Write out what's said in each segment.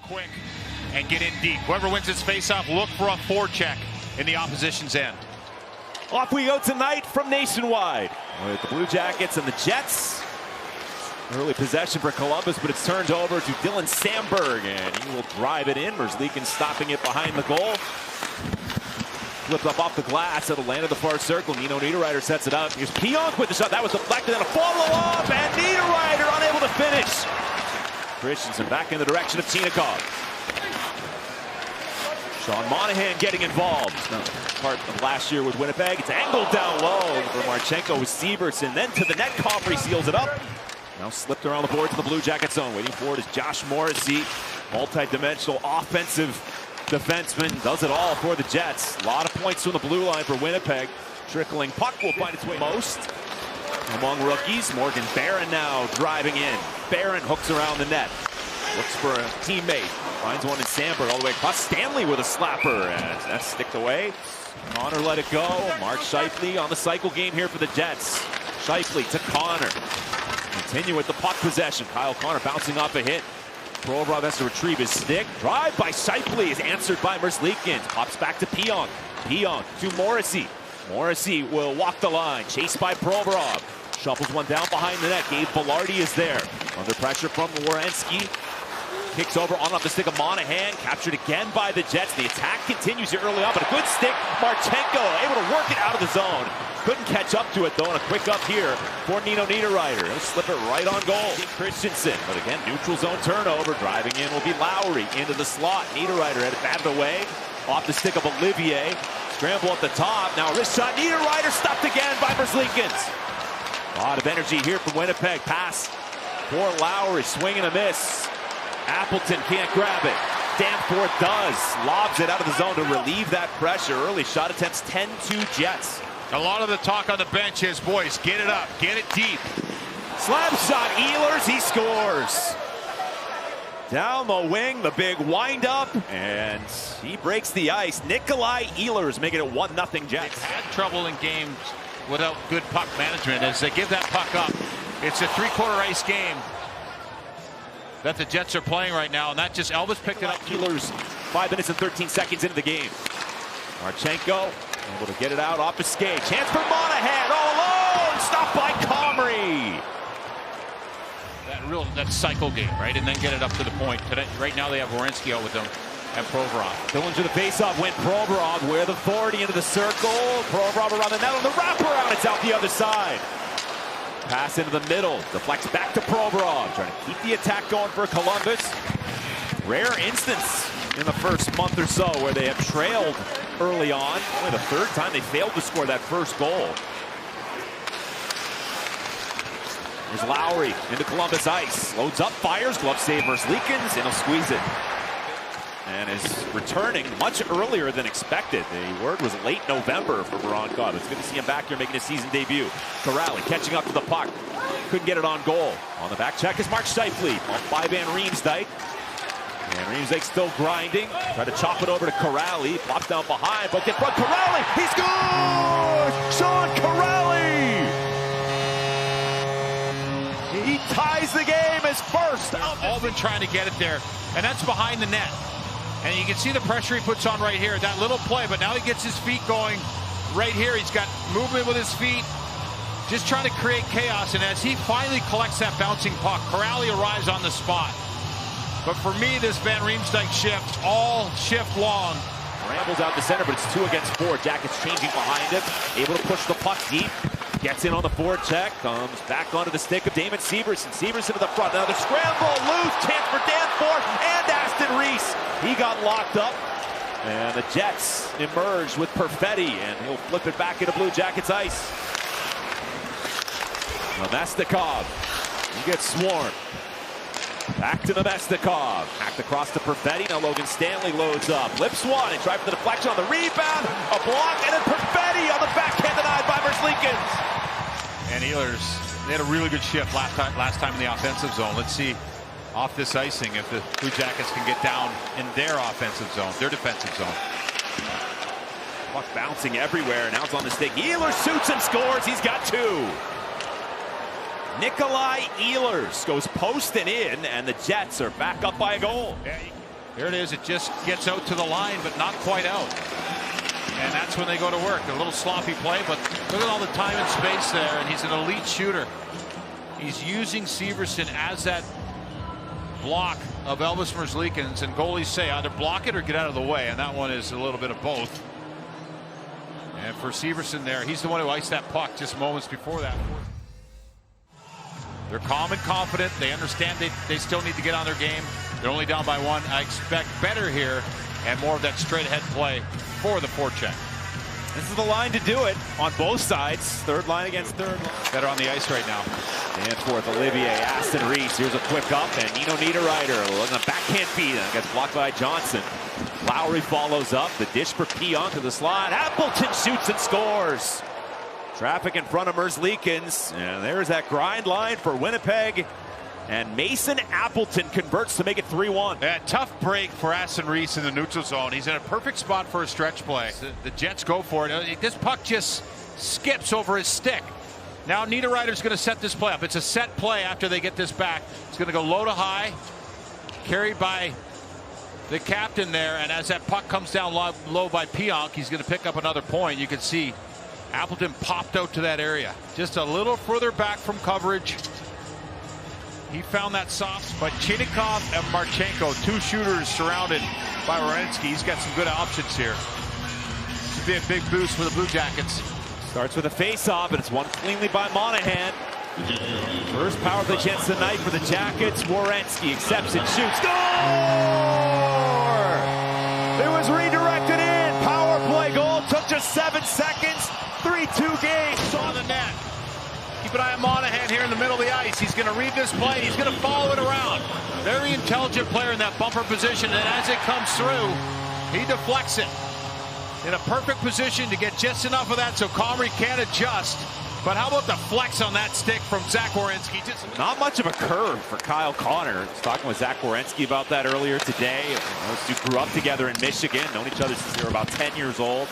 quick and get in deep. Whoever wins this faceoff, look for a forecheck in the opposition's end. Off we go tonight from Nationwide with the Blue Jackets and the Jets. Early possession for Columbus, but it's turned over to Dylan Samberg, and he will drive it in. Merzlikins stopping it behind the goal. Flipped up off the glass. It'll land at the far circle. Nino Niederreiter sets it up. Here's Pionk with the shot. That was deflected, and a follow-up, and Niederreiter unable to finish. Christensen back in the direction of Tinikov. Sean Monahan getting involved. Part of last year with Winnipeg. It's angled down low for Marchenko with Severson. Then to the net, Coffrey seals it up. Now slipped around the board to the Blue Jackets zone. Waiting for it is Josh Morrissey. Multi-dimensional offensive defenseman. Does it all for the Jets. A lot of points from the blue line for Winnipeg. Trickling puck will find its way most among rookies. Morgan Barron now driving in. Barron hooks around the net. Looks for a teammate. Finds one in Samberg all the way across. Stanley with a slapper. And that's sticked away. Connor let it go. Mark Scheifele on the cycle game here for the Jets. Scheifele to Connor. Continue with the puck possession. Kyle Connor bouncing off a hit. Provorov has to retrieve his stick. Drive by Scheifele is answered by Merzlikins. Pops back to Pionk. Pionk to Morrissey. Morrissey will walk the line. Chased by Provorov. Shuffles one down behind the net. Gabe Velarde is there. Under pressure from Werenski. Kicks over on off the stick of Monahan. Captured again by the Jets. The attack continues here early on, but a good stick. Marchenko able to work it out of the zone. Couldn't catch up to it, though, and a quick up here for Nino Niederreiter. He'll slip it right on goal. Christensen, but again, neutral zone turnover. Driving in will be Lowry into the slot. Niederreiter had it batted away. Off the stick of Olivier. Scramble at the top. Now wrist shot. Niederreiter stopped again by Merzlikins. A lot of energy here from Winnipeg. Pass for Lowry. Swing and a miss. Appleton can't grab it. Danforth does. Lobs it out of the zone to relieve that pressure. Early shot attempts 10-2 Jets. A lot of the talk on the bench is, boys, get it up, get it deep. Slap shot, Ehlers, he scores. Down the wing, the big windup, and he breaks the ice. Nikolaj Ehlers making it 1-0 Jets. They've had trouble in games without good puck management as they give that puck up. It's a three-quarter ice game that the Jets are playing right now, and that just Elvis picked it up. Ehlers 5 minutes and 13 seconds into the game. Marchenko able to get it out off his skate. Chance for Monahan all alone. Stopped by Comrie. That cycle game, right? And then get it up to the point. Today, right now they have Werenski out with them and Provorov. Going to the faceoff went Provorov with authority into the circle. Provorov around the net on the wraparound. It's out the other side. Pass into the middle. Deflects back to Provorov. Trying to keep the attack going for Columbus. Rare instance in the first month or so where they have trailed early on. Only the third time they failed to score that first goal. Here's Lowry into Columbus ice. Loads up, fires, glove save Merzlikins, and he'll squeeze it. And is returning much earlier than expected. The word was late November for Voronkov. It's good to see him back here making his season debut. Corrali catching up to the puck. Couldn't get it on goal. On the back check is Mark Scheifele. Off by Van Riemsdyk. And Riemsdyk still grinding. Try to chop it over to Corrali. Flops down behind, but get front. Corrali! He scores! Sean Corrali! He ties the game as first. All been trying to get it there, and that's behind the net. And you can see the pressure he puts on right here. That little play, but now he gets his feet going right here. He's got movement with his feet, just trying to create chaos. And as he finally collects that bouncing puck, Corrali arrives on the spot. But for me, this Van Riemsdyk shift, all shift long. Rambles out the center, but it's 2 against 4. Jackets changing behind him. Able to push the puck deep. Gets in on the forecheck. Comes back onto the stick of Damon Severson. Severson to the front. Now the scramble. Loose. Chance for Danforth and Aston Reese. He got locked up. And the Jets emerge with Perfetti. And he'll flip it back into Blue Jackets ice. Namestnikov. He gets swarmed. Back to Namestnikov. Hacked across to Perfetti. Now Logan Stanley loads up. Lips one and tries for the deflection on the rebound. A block and then Perfetti on the backhand denied by Merzlikins. And Ehlers, they had a really good shift last time in the offensive zone. Let's see off this icing if the Blue Jackets can get down in their offensive zone, their defensive zone. Puck bouncing everywhere. Now it's on the stick. Ehlers shoots and scores. He's got 2. Nikolaj Ehlers goes post and in, and the Jets are back up by a goal. Yeah, There it is. It just gets out to the line, but not quite out. And that's when they go to work. A little sloppy play, but look at all the time and space there. And he's an elite shooter. He's using Severson as that block of Elvis Merzlikins, and goalies say either block it or get out of the way, and that one is a little bit of both. And for Severson there, he's the one who iced that puck just moments before that. They're calm and confident. They understand they still need to get on their game. They're only down by one. I expect better here and more of that straight ahead play for the forecheck. This is the line to do it on both sides. Third line against third line. Better on the ice right now. And fourth, Olivier, Aston Reese. Here's a quick up, and Nino Niederreiter on a backhand feed. And gets blocked by Johnson. Lowry follows up. The dish for Pionk to the slot. Appleton shoots and scores. Traffic in front of Merzlikins. And there's that grind line for Winnipeg. And Mason Appleton converts to make it 3-1. Yeah, tough break for Aston Reese in the neutral zone. He's in a perfect spot for a stretch play. The Jets go for it. This puck just skips over his stick. Now Niederreiter's going to set this play up. It's a set play after they get this back. It's going to go low to high, carried by the captain there. And as that puck comes down low by Pionk, he's going to pick up another point. You can see Appleton popped out to that area. Just a little further back from coverage. He found that soft spot. Chinikov and Marchenko, two shooters surrounded by Werenski. He's got some good options here. This would be a big boost for the Blue Jackets. Starts with a face-off, and it's won cleanly by Monahan. First power play chance tonight for the Jackets. Werenski accepts it, shoots, score! It was redirected in. Power play goal. Took just 7 seconds. 3-2 game. On the net. Keep an eye on Monahan here in the middle of the ice. He's going to read this play. He's going to follow it around. Very intelligent player in that bumper position. And as it comes through, he deflects it. In a perfect position to get just enough of that so Comrie can't adjust. But how about the flex on that stick from Zach Werenski? Not much of a curve for Kyle Connor. I was talking with Zach Werenski about that earlier today. Those two grew up together in Michigan, known each other since they were about 10 years old.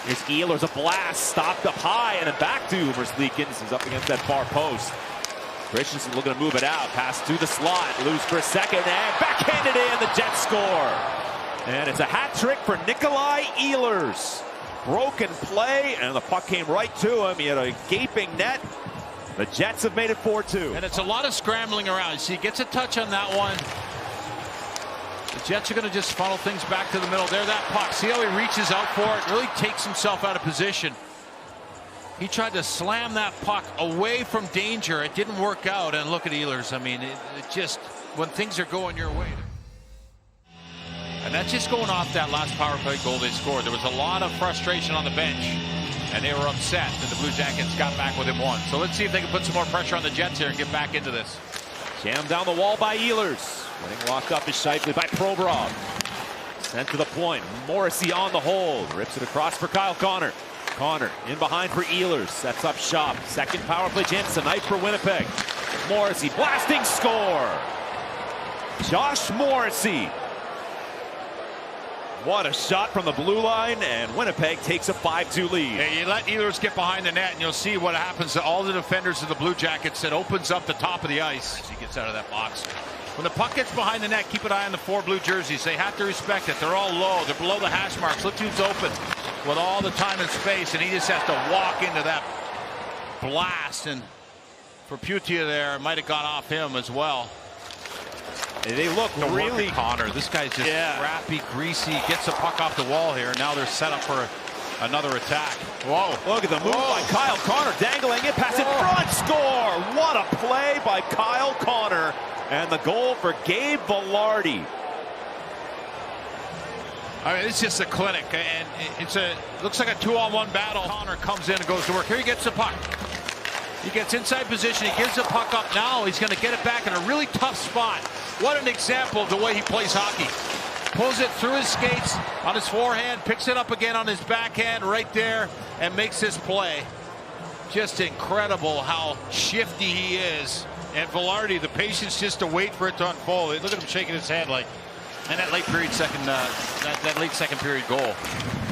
Here's Ehlers, a blast, stopped up high, and then back to Merzlikins. He's up against that far post. Christensen looking to move it out. Pass to the slot, loose for a second, and backhanded in. The Jets score. And it's a hat trick for Nikolaj Ehlers. Broken play, and the puck came right to him. He had a gaping net. The Jets have made it 4-2. And it's a lot of scrambling around. See, he gets a touch on that one. The Jets are going to just funnel things back to the middle. There, that puck. See how he reaches out for it? Really takes himself out of position. He tried to slam that puck away from danger. It didn't work out. And look at Ehlers. I mean, it just, when things are going your way. And that's just going off that last power play goal they scored. There was a lot of frustration on the bench. And they were upset that the Blue Jackets got back within one. So let's see if they can put some more pressure on the Jets here and get back into this. Jammed down the wall by Ehlers. Getting walked up is Shifley by Provorov. Sent to the point. Morrissey on the hold. Rips it across for Kyle Connor. Connor in behind for Ehlers. Sets up shop. Second power play chance tonight for Winnipeg. Morrissey blasting score. Josh Morrissey. What a shot from the blue line, and Winnipeg takes a 5-2 lead. Yeah, you let Ehlers get behind the net, and you'll see what happens to all the defenders of the Blue Jackets. It opens up the top of the ice. He gets out of that box. When the puck gets behind the net, keep an eye on the 4 blue jerseys. They have to respect it. They're all low. They're below the hash marks. Look who's open with all the time and space, and he just has to walk into that blast. And for Putia there, it might have gone off him as well. They look really... Connor. This guy's just scrappy, greasy. Gets the puck off the wall here. Now they're set up for another attack. Whoa. Look at the move by Kyle Connor. Dangling it, pass in front, score! What a play by Kyle Connor. And the goal for Gabe Velarde. I mean, it's just a clinic. And looks like a 2-on-1 battle. Connor comes in and goes to work. Here he gets the puck. He gets inside position. He gives the puck up. Now he's going to get it back in a really tough spot. What an example of the way he plays hockey. Pulls it through his skates on his forehand, picks it up again on his backhand right there, and makes this play. Just incredible how shifty he is. And Velarde, the patience just to wait for it to unfold. Look at him shaking his head like, and that late period that late second period goal.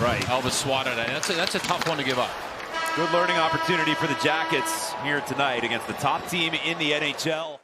Right. Elvis swatted it. That's a tough one to give up. Good learning opportunity for the Jackets here tonight against the top team in the NHL.